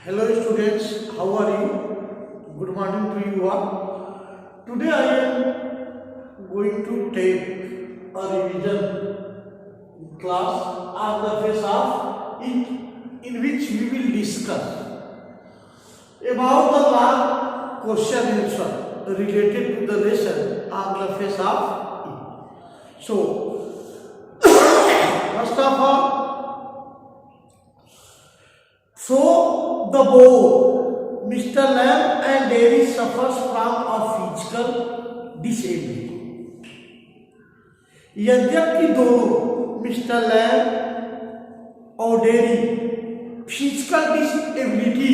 Hello students, how are you? Good morning to you all. Today I am going to take a revision class on the face of it, in which we will discuss about the last question answer related to the lesson on the face of it. So first of all, the boy, Mr. Lamb and Derry suffers from a physical disability. यद्यपि दोनों Mr Lamb और Derry physical disability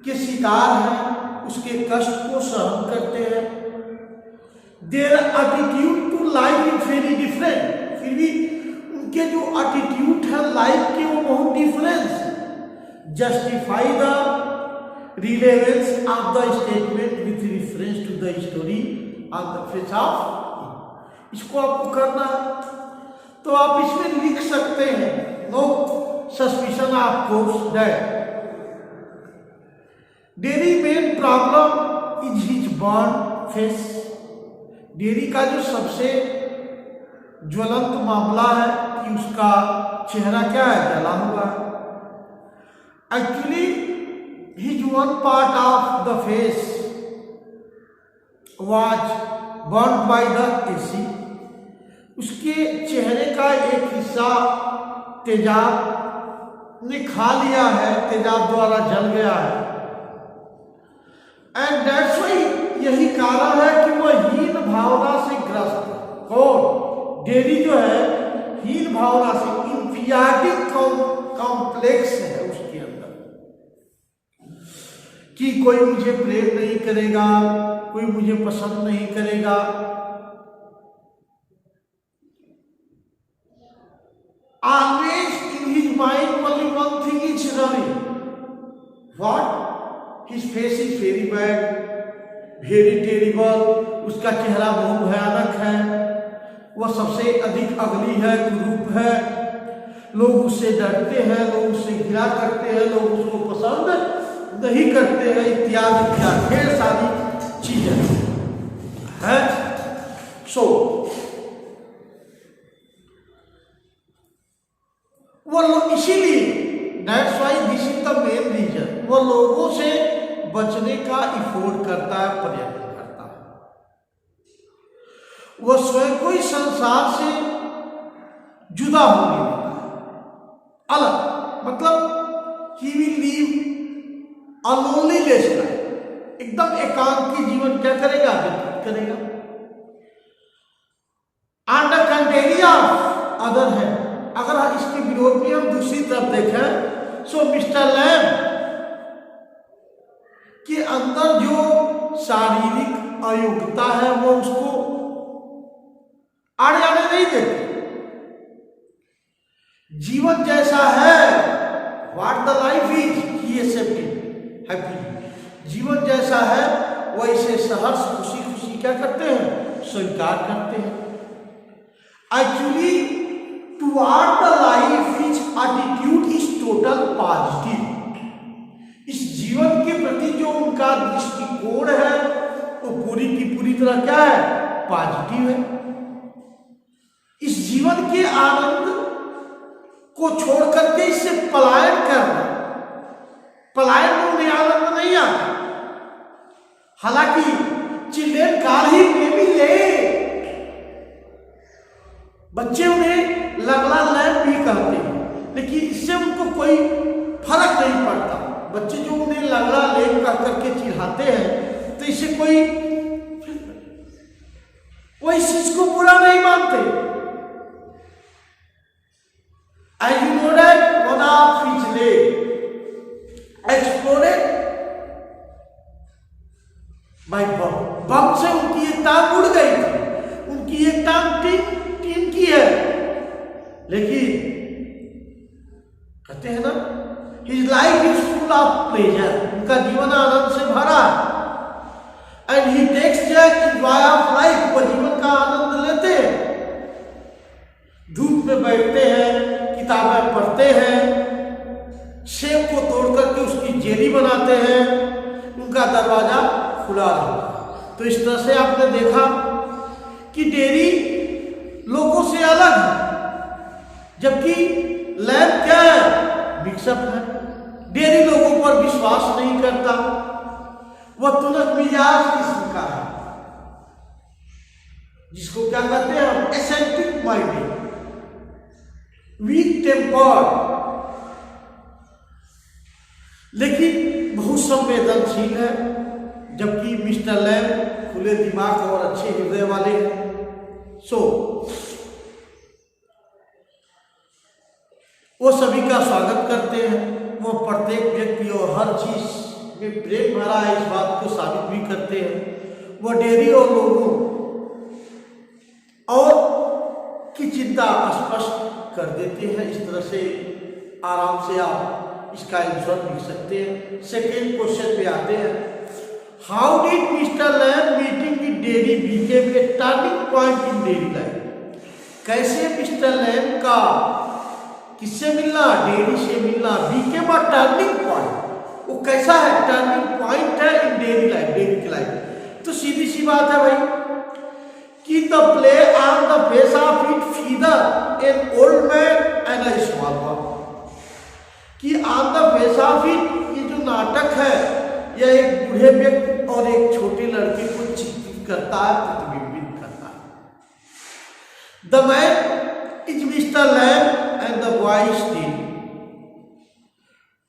के शिकार हैं, उसके कष्ट को सहन करते हैं, their attitude to life is very different, फिर भी उनके जो एटीट्यूड है लाइफ के वो बहुत difference justify the relevance of the statement with reference to the story on the face of it. इसको आपको करना है तो आप इसमें लिख सकते हैं, no suspicion of course that Derry main problem is his burnt face. Dairy का जो सबसे ज्वलंत मामला है कि उसका चेहरा क्या है, जला हुआ है. Actually, his one part of the face was burnt by the AC. उसके चेहरे का एक हिस्सा तेजाब ने खा लिया है, तेजाब द्वारा जल गया है. एंड दैट्स व्हाई यही कारण है कि वह हीन भावना से ग्रस्त है. कौन? डेरी जो है हीन भावना से, इंफीरियरिटी कॉम्प्लेक्स है उसके अंदर कि कोई मुझे प्रेम नहीं करेगा, कोई मुझे पसंद नहीं करेगा. Always in his mind only one thing is running. What? His face is very bad, very terrible. उसका चेहरा बहुत भयानक है, वह सबसे अधिक अगली है, कुरूप है. लोग उससे डरते हैं, लोग उससे घृणा करते हैं, लोग उसको पसंद नहीं करते हैं, इत्यादि इत्यादि ढेर सारी चीजें हैं. सो वो लोग इसीलिए that's why this is the main reason, वो लोगों से बचने का इफोर्ट करता है, प्रयत्न करता है. वो स्वयं को इस संसार से जुदा होने देता है, अलग, मतलब he will leave a loneliness life, एकदम एकांत की जीवन क्या करेगा, व्यतीत करेगा. And the country of other है, अगर इसके विरोध में हम दूसरी तरफ देखें, सो मिस्टर लैम्ब के अंदर जो शारीरिक अयोग्यता है वो उसको आड़े आने नहीं देती. जीवन जैसा है, what the life is, he accepted happy. जीवन जैसा है वह इसे सहर्ष खुशी खुशी क्या करते हैं, स्वीकार करते हैं. Actually toward the life his attitude is total positive. इस जीवन के प्रति जो उनका दृष्टिकोण है वो पूरी की पूरी तरह क्या है, पॉजिटिव है. इस जीवन के आनंद को छोड़ करके इससे पलायन करना, पलायन में उन्हें आनंद नहीं आता. हालांकि चिल्ड्रेन कार ही में भी ले, बच्चे उन्हें लगला लैम्ब भी कहते हैं, लेकिन इससे उनको कोई फर्क नहीं पड़ता. बच्चे जो उन्हें लगला लैम्ब कह करके चिढ़ाते हैं तो इससे कोई इस चीज को बुरा नहीं मानते. As you know that one of his leg exploded by bomb. बम से उनकी एक टांग उड़ गई थी, उनकी एक टांग टीन की है, लेकिन कहते हैं ना, his life is full of pleasure, उनका जीवन आनंद से भरा है. And he takes joy in joy of life, वो जीवन का आनंद लेते हैं. धूप में बैठते हैं, किताबें पढ़ते हैं, सेब को तोड़ करके उनका दरवाजा खुला रहता है। तो इस तरह से आपने देखा कि डेयरी लोगों से अलग है, जबकि लैब क्या है, मिक्सअप है। डेयरी लोगों पर विश्वास नहीं करता, वह तुरंत मिजाज किस्म का है, जिसको क्या कहते हैं हम, एसेंट्रिक माइंडेड, वीक टेम्पर्ड, लेकिन बहुत संवेदनशील है। जबकि मिस्टर लैम खुले दिमाग और अच्छे हृदय वाले हैं। वो सभी का स्वागत करते हैं। वो प्रत्येक व्यक्ति और हर चीज में प्रेम भरा है, इस बात को साबित भी करते हैं। वो डेयरी और लोगों और की चिंता स्पष्ट कर देते हैं। इस तरह से आराम से आप इसका आंसर लिख सकते हैं। सेकेंड क्वेश्चन पे आते हैं, how did Mr Lamb meeting with Derry became a turning point in dairy life? कैसे मिस्टर लैम का किससे मिलना, डेयरी से मिलना बिकेम अ टर्निंग पॉइंट? वो कैसा है, टर्निंग पॉइंट है इन डेयरी लाइफ, डेयरी की लाइफ। तो सीधी सी बात है भाई कि the play on the face of it feather an old man and a small boy, कि on the face of it ये जो नाटक है यह एक बूढ़े व्यक्ति और एक छोटे लड़के को चित्रित करता है, प्रतिबिंबित करता है। The man is Mr Lamb and the boy is Derry.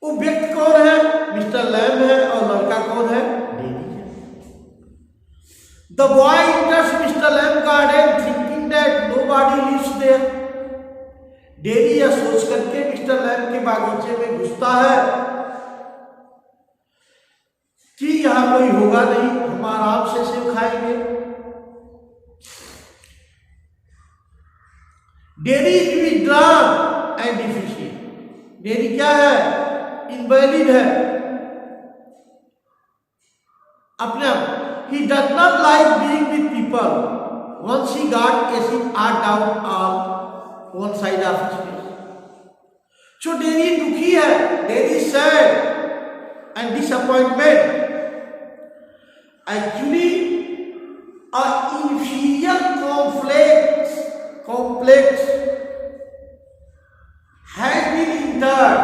वो व्यक्ति कौन है, मिस्टर लैम है, और लड़का कौन है, डेयरी है। The boy enters Mr Lamb garden thinking that nobody lives there। Derry यह सोच करके मिस्टर लैम के बागीचे में घुसता है कि यहां कोई होगा नहीं, हम आराम से सेब खाएंगे। Dairy is withdrawn and deficient. Dairy क्या है, इनवैलिड है अपने आप। He does not like being with people. Once he got acid down on one side of his face. So dairy दुखी है, dairy sad and disappointment. Actually, a inferior complex has been entered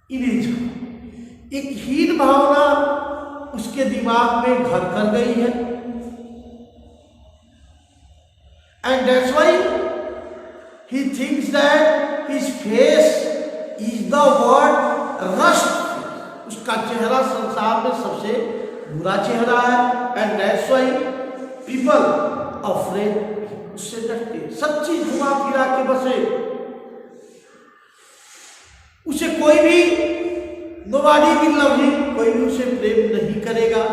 in his. एक हीन भावना उसके दिमाग में घर कर गई है, and that's why he thinks that his face is the word rust। उसका चेहरा संसार में सबसे बुरा चेहरा है, and that's why people afraid, उससे डरते। सब चीज घुमा फिरा के बसे, उसे कोई भी nobody will love him, कोई भी उसे प्रेम नहीं करेगा।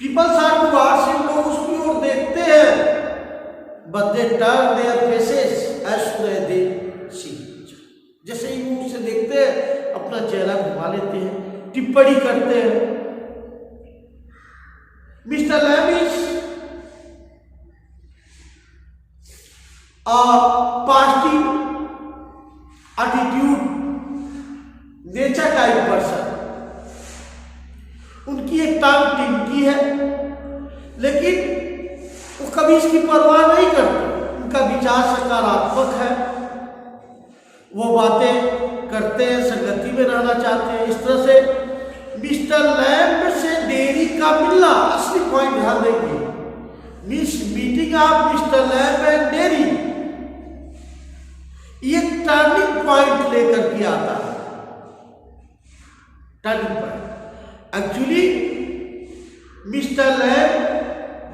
People are to watch him, लोग उसकी ओर देखते हैं, but they turn their faces as soon as they see। जैसे ही वो उसे देखते हैं अपना चेहरा घुमा लेते हैं, टिप्पणी करते हैं। Mr Lamb is positive attitude nature का एक पर्सन। उनकी एक टांग टिमकी है, लेकिन वो कभी इसकी परवाह नहीं करते। उनका विचार सकारात्मक है, वो बातें करते हैं, संगति में रहना चाहते हैं। इस तरह से मिस्टर लैम से डेयरी का मिलना, असली पॉइंट ध्यान देंगे, meeting of Mr Lamb and Derry, ये टर्निंग पॉइंट लेकर के आता है। Turning point actually Mr Lamb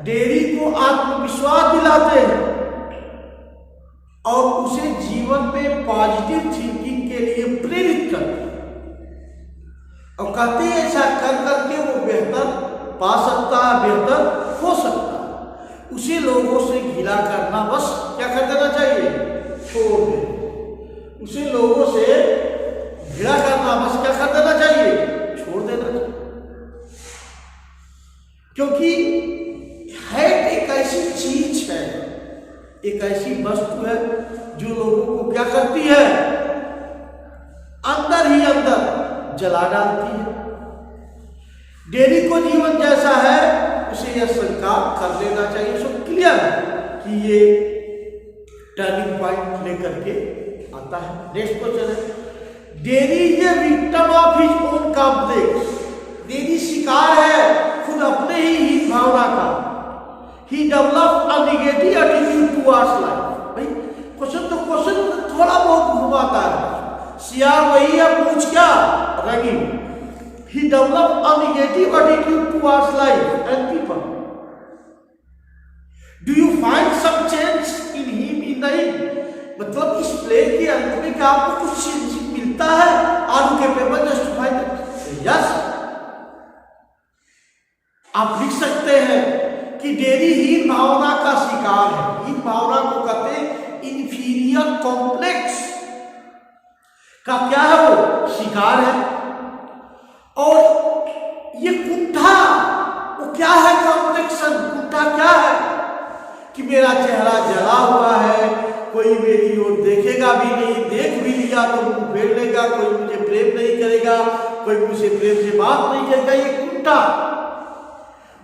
Derry को आत्मविश्वास दिलाते हैं और उसे जीवन में पॉजिटिव थिंकिंग के लिए प्रेरित करते हैं, और कहते हैं ऐसा कर करके वो बेहतर पा सकता है, बेहतर हो सकता है। उसे लोगों से घिरा करना बस क्या कर देना चाहिए, छोड़ दे। उसे लोगों से घिरा करना बस क्या कर देना चाहिए, छोड़ देना चाहिए। क्योंकि हेट एक ऐसी चीज है, एक ऐसी वस्तु है जो लोगों को क्या करती है, अंदर ही अंदर जला डालती है। डेयरी को जीवन जैसा है उसे यह स्वीकार कर लेना चाहिए। सब क्लियर है कि ये टर्निंग पॉइंट लेकर के आता है। नेक्स्ट क्वेश्चन है, Dairy is a victim of his own complex. Dairy शिकार है खुद अपने ही भावना का। He develop a negative attitude towards life. भाई क्वेश्चन थोड़ा बहुत घुमाता है, सियार वही है, पूछ क्या रंगीन। He developed a negative attitude towards life and people. Do you find some change in him in the end? मतलब इस प्ले के अंत में क्या आपको कुछ चीज मिलता है? आलू के पेपर जस्टिफाई यस। आप लिख सकते हैं कि डेयरी हीन भावना का शिकार है। इन भावना को कहते हैं इंफीरियर कॉम्प्लेक्स का क्या है, वो शिकार है। और ये कुंठा वो क्या है, कॉम्प्लेक्शन कुंठा क्या है कि मेरा चेहरा जला हुआ है, कोई मेरी ओर देखेगा भी नहीं, देख भी लिया तो मुंह फेर लेगा, कोई मुझे प्रेम नहीं करेगा, कोई मुझे प्रेम से बात नहीं करेगा। ये कुंठा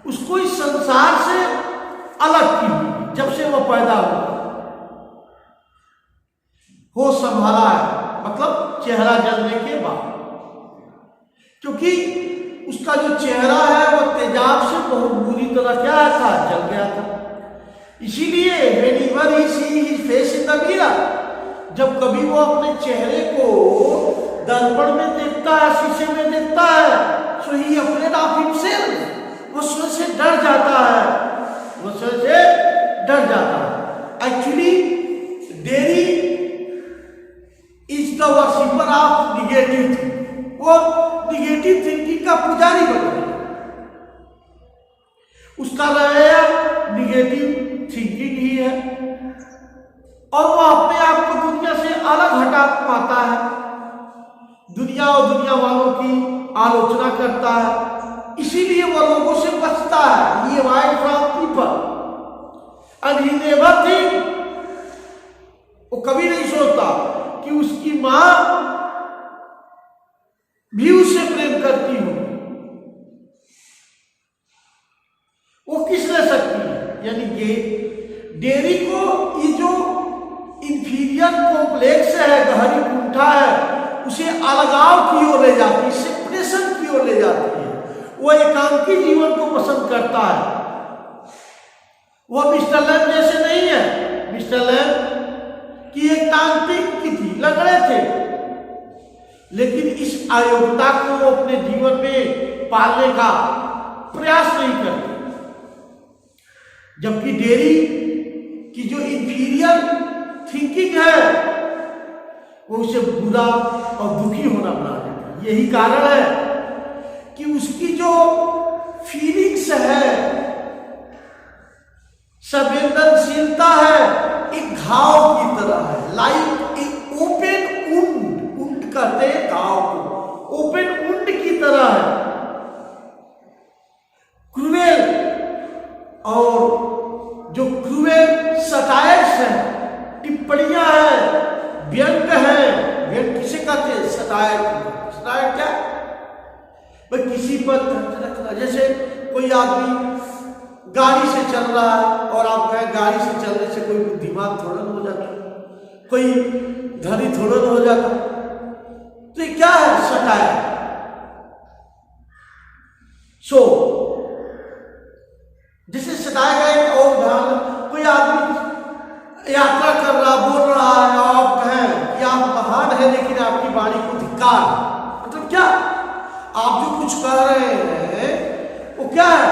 उसको इस संसार से अलग की जब से वो पैदा हुआ हो संभाला है, मतलब चेहरा जलने के बाद, क्योंकि उसका जो चेहरा है वो तेजाब से बहुत बुरी तरह क्या था, जल गया था। इसीलिए whenever he see his face in the mirror, जब कभी वो अपने चेहरे को दर्पण में देखता है, शीशे में देखता है, so he afraid of himself, वो स्वयं से डर जाता है, वो स्वयं से डर जाता है। Actually, dairy is the worshipper of negative thing, वो निगेटिव थिंकिंग का पुजारी बन गया। उसका रवैया निगेटिव थिंकिंग ही है और वो अपने आप को दुनिया से अलग हटा पाता है, दुनिया और दुनिया वालों की आलोचना करता है, इसीलिए वो लोगों से बचता है। ये avoid from people and he never think, वो कभी नहीं सोचता कि उसकी मां भी उससे प्रेम करती हो, वो किस ले सकती है। यानी कि डेयरी को ये जो इंफीरियर कॉम्प्लेक्स है, गहरी कुंठा है, उसे अलगाव की ओर ले जाती है, सेपरेशन की ओर ले जाती है। वो एकांकी जीवन को पसंद करता है। वो मिस्टर लैम जैसे नहीं है। मिस्टर लैम की एक टांग टिक की थी, लंगड़े थे, लेकिन इस अयोग्यता को वो अपने जीवन में पालने का प्रयास नहीं करते। जबकि डेयरी की जो इंफीरियर थिंकिंग है वो उसे बुरा और दुखी होना बना देता है। यही कारण है कि उसकी जो फीलिंग्स है, संवेदनशीलता है, एक घाव की तरह है, लाइक एक ओपन वुंड कहते हैं घाव को, ओपन वुंड की तरह है, क्रूएल। और जो क्रूएल सटायर्स है, टिप्पणियां है, व्यंग है, व्यंग किसे कहते हैं, सटायर। सटायर क्या, भाई किसी पर रखना। जैसे कोई आदमी गाड़ी से चल रहा है और आप कहें गाड़ी से चलने से कोई बुद्धिमान थोड़ा हो जाता, कोई धनी थोड़ा हो जाता, तो ये क्या है, सटायर। सो जैसे सटायर का एक और उदाहरण, कोई आदमी यात्रा कर रहा, बोल रहा है, आप कहें कि आप महान है लेकिन आपकी वाणी को धिक्कार, मतलब क्या, आप जो कुछ कह रहे हैं वो क्या है,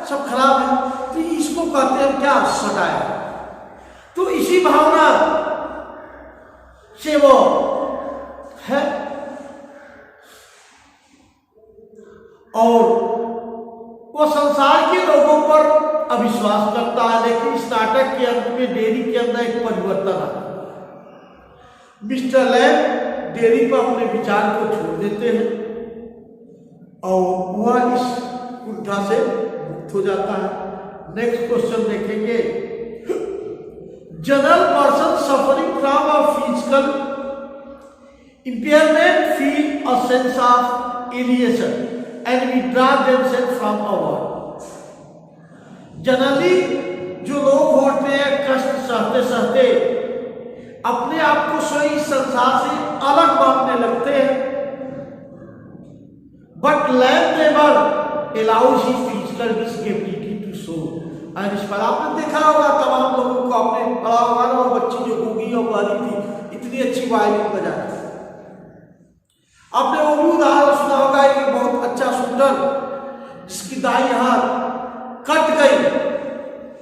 सब खराब है, तो इसको कहते हैं क्या, सटायर। तो इसी भावना से वो है। और वो संसार के लोगों पर अविश्वास करता है, लेकिन इस नाटक के अंत में डेयरी के अंदर एक परिवर्तन आता है। मिस्टर लैम डेयरी पर अपने विचार को छोड़ देते हैं और वह इस कुंठा से मुक्त हो जाता है। नेक्स्ट क्वेश्चन देखेंगे, general person suffering from a physical impairment feel a sense of alienation and withdraw themselves from our world. Generally जो लोग होते हैं कष्ट सहते सहते अपने आप को स्वयं संसार से अलग मानने लगते हैं, but lamp never allows his physical disability to show. और इस पर आपने देखा होगा तमाम लोगों को, आपने पढ़ा होगा ना, वो बच्ची जो गूंगी और बारी थी, इतनी अच्छी वायलिन बजाती। आपने वो भी उदाहरण सुना होगा एक बहुत अच्छा सुंदर जिसकी दाई हाथ कट गई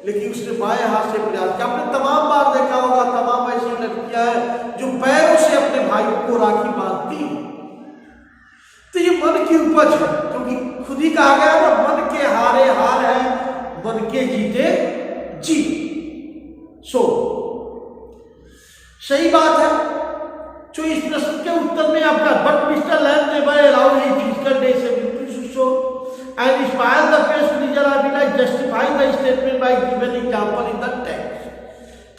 लेकिन उसने बाएं हाथ से प्रयास किया। आपने तमाम बार देखा होगा तमाम ऐसी लड़कियां हैं जो पैरों से अपने भाई को राखी बांधती। तो ये मन की उपज है, क्योंकि खुद ही कहा गया ना, मन के हारे हार है, मन के जीते जी। सही बात है। जो इस प्रश्न के उत्तर में आपका but Mr Lamb never allowed his physical disability to show and inspire the past reason are be like justify the statement by given example in the text.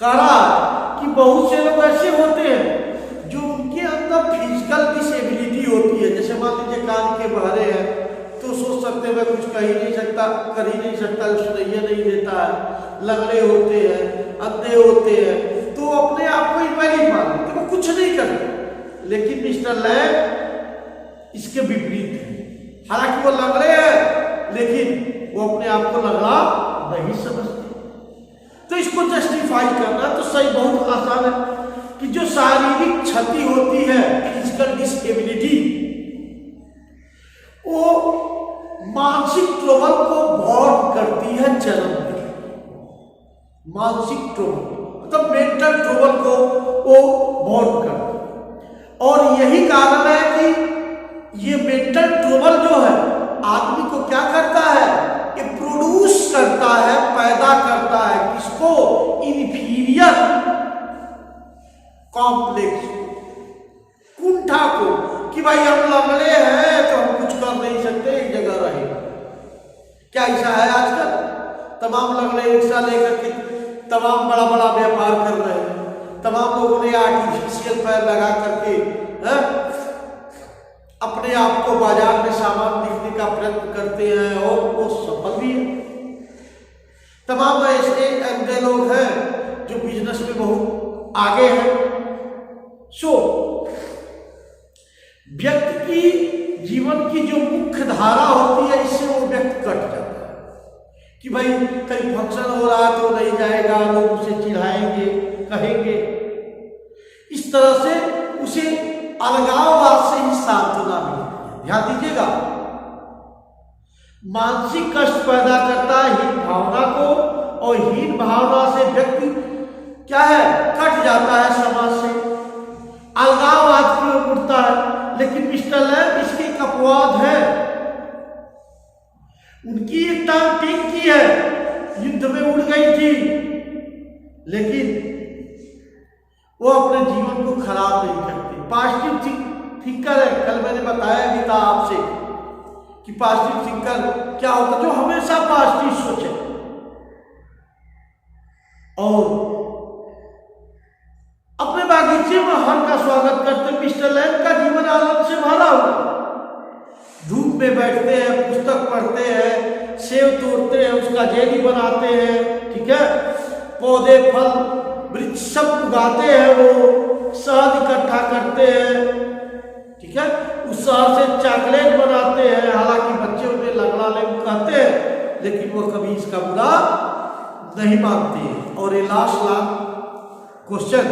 कहा कि बहुत से लोग ऐसे होते हैं जो उनके अंदर फिजिकल डिसेबिलिटी होती है। जैसे मान लीजिए कान के बहरे हैं तो सोच सकते हैं मैं कुछ कह ही नहीं सकता, कर ही नहीं सकता, सुनाइया नहीं देता है, लंगड़े होते हैं, अंधे होते हैं, तो अपने आप को इनवैलिड मान लेते, वो कुछ नहीं करते। लेकिन मिस्टर लैम्प इसके विपरीत है। हालांकि वो लंगड़े हैं लेकिन वो अपने आप को लंगड़ा नहीं समझते। तो इसको जस्टिफाई करना तो सही बहुत आसान है कि जो शारीरिक क्षति होती है, फिजिकल डिसेबिलिटी, वो मानसिक ट्रबल को बहुत करती है जन्म में। मानसिक ट्रबल मतलब मेंटल ट्रबल को वो बहुत करती है। और यही कारण है कि ये मेंटल ट्रबल जो है आदमी को क्या करता है, ये प्रोड्यूस करता है, पैदा करता है किसको, इन्फीरियर कॉम्प्लेक्स, कुंठा को, कि भाई हम लंगड़े हैं तो हम कुछ कर नहीं सकते, एक जगह रहे। क्या ऐसा है आजकल? तमाम लंगड़े रिक्शा लेकर के तमाम बड़ा बड़ा व्यापार कर रहे हैं। तमाम लोगों ने आर्टिफिशियल पैर लगा करके अपने आप को बाजार में सामान दिखने का प्रयत्न करते हैं और वो सफल भी है। तमाम ऐसे अंधे लोग हैं जो बिजनेस में बहुत आगे हैं। व्यक्ति की जीवन की जो मुख्य धारा होती है, इससे वो व्यक्ति कट जाता है कि भाई कहीं फंक्शन हो रहा है तो नहीं जाएगा, लोग उसे चिढ़ाएंगे, कहेंगे। इस तरह से उसे अलगाववाद से ही सांत्वना मिलती है। ध्यान दीजिएगा, मानसिक कष्ट पैदा करता है हीन भावना को, और हीन भावना से व्यक्ति क्या है, कट जाता है समाज से, अलगाववाद की ओर उठता है। लेकिन मिस्टर लैम्प इसके एक अपवाद है। उनकी एक टांग ठीक की है, युद्ध में उड़ गई थी, लेकिन वो अपने जीवन को खराब नहीं करते। पॉजिटिव थिंकर है। कल मैंने बताया भी था आपसे कि पॉजिटिव थिंकर क्या होता है, जो हमेशा पॉजिटिव सोचे और अपने बागीचे में हर का स्वागत करते। मिस्टर लैम्प का जीवन आनंद से भरा हुआ। धूप में बैठते हैं, पुस्तक पढ़ते हैं, सेब तोड़ते हैं, उसका जेली बनाते हैं, ठीक है, पौधे फल वृक्ष सब उगाते हैं, वो शहद इकट्ठा करते हैं, ठीक है, उस शहद से चॉकलेट बनाते हैं। हालांकि बच्चे उन्हें लगड़ा ले कहते हैं, लेकिन वो कभी इसका बुरा नहीं मानते। और ये last question,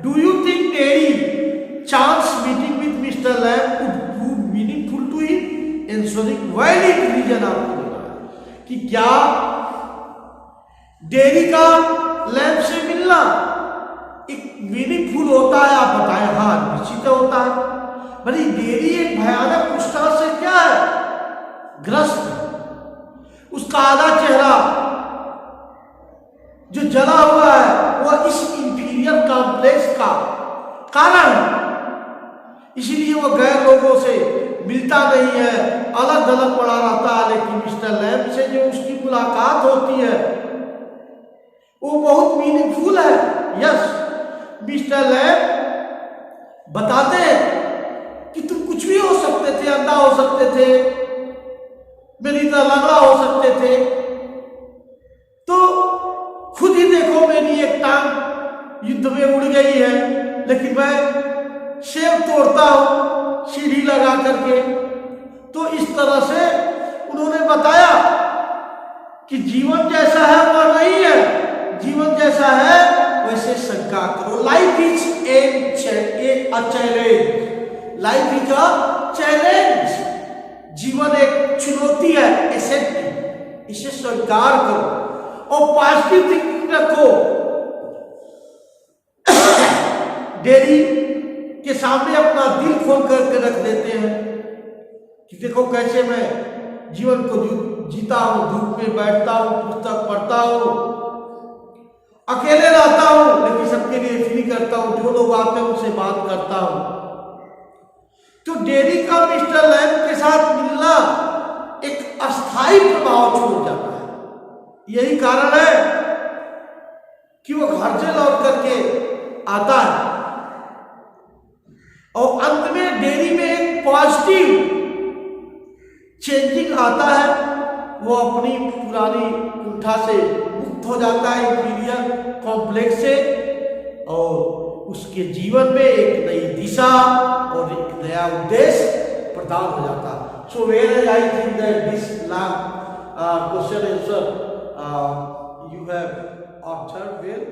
do you think Derry chance meeting with Mr Lamb would prove meaningful to him? Answering valid reason आपको देना कि क्या डेरी का लैम्प से मिलना एक मीनिंगफुल होता है? आप बताएं। हाँ, निश्चित होता है। भले डेरी एक भयानक कुष्ठा से क्या है, ग्रस्त। उसका आधा चेहरा जो जला हुआ है वह इस इंफीरियर कॉम्प्लेक्स का कारण है। इसीलिए वो गैर लोगों से मिलता नहीं है, अलग अलग पड़ा रहता है। लेकिन मिस्टर लैम्प से जो उसकी मुलाकात होती है वो बहुत मीनिंगफुल है। यस, मिस्टर लैम्प बताते हैं कि तुम कुछ भी हो सकते थे, अंधा हो सकते थे, मेरी तरह लंगड़ा हो सकते थे। तो खुद ही देखो, मेरी एक टांग युद्ध में उड़ गई है, लेकिन मैं सेब तोड़ता हूं सीढ़ी लगा करके। तो इस तरह से उन्होंने बताया कि जीवन जैसा है वह नहीं है, जीवन जैसा है वैसे शंका करो। Life is a challenge, life is a challenge. जीवन एक चुनौती है, एक्सेप्ट, इसे स्वीकार करो और पॉजिटिव थिंकिंग रखो। डेरी के सामने अपना दिल खोल करके रख देते हैं कि देखो कैसे मैं जीवन को जीता हूं, धूप में बैठता हूं, पुस्तक पढ़ता हूं, अकेले रहता हूं, लेकिन सबके लिए फ्री करता हूं, जो लोग आते हैं उनसे बात करता हूं। तो डेरी का मिस्टर लैम के साथ मिलना एक अस्थायी प्रभाव छोड़ जाता है। यही कारण है कि वो घर से लौट करके आता है और अंत में डेरी में एक पॉजिटिव चेंजिंग आता है। वो अपनी पुरानी कुंठा से मुक्त हो जाता है, इंटीरियर कॉम्प्लेक्स से, और उसके जीवन में एक नई दिशा और एक नया उद्देश्य प्रदान हो जाता है। So where I think that this long question answer you have observed well.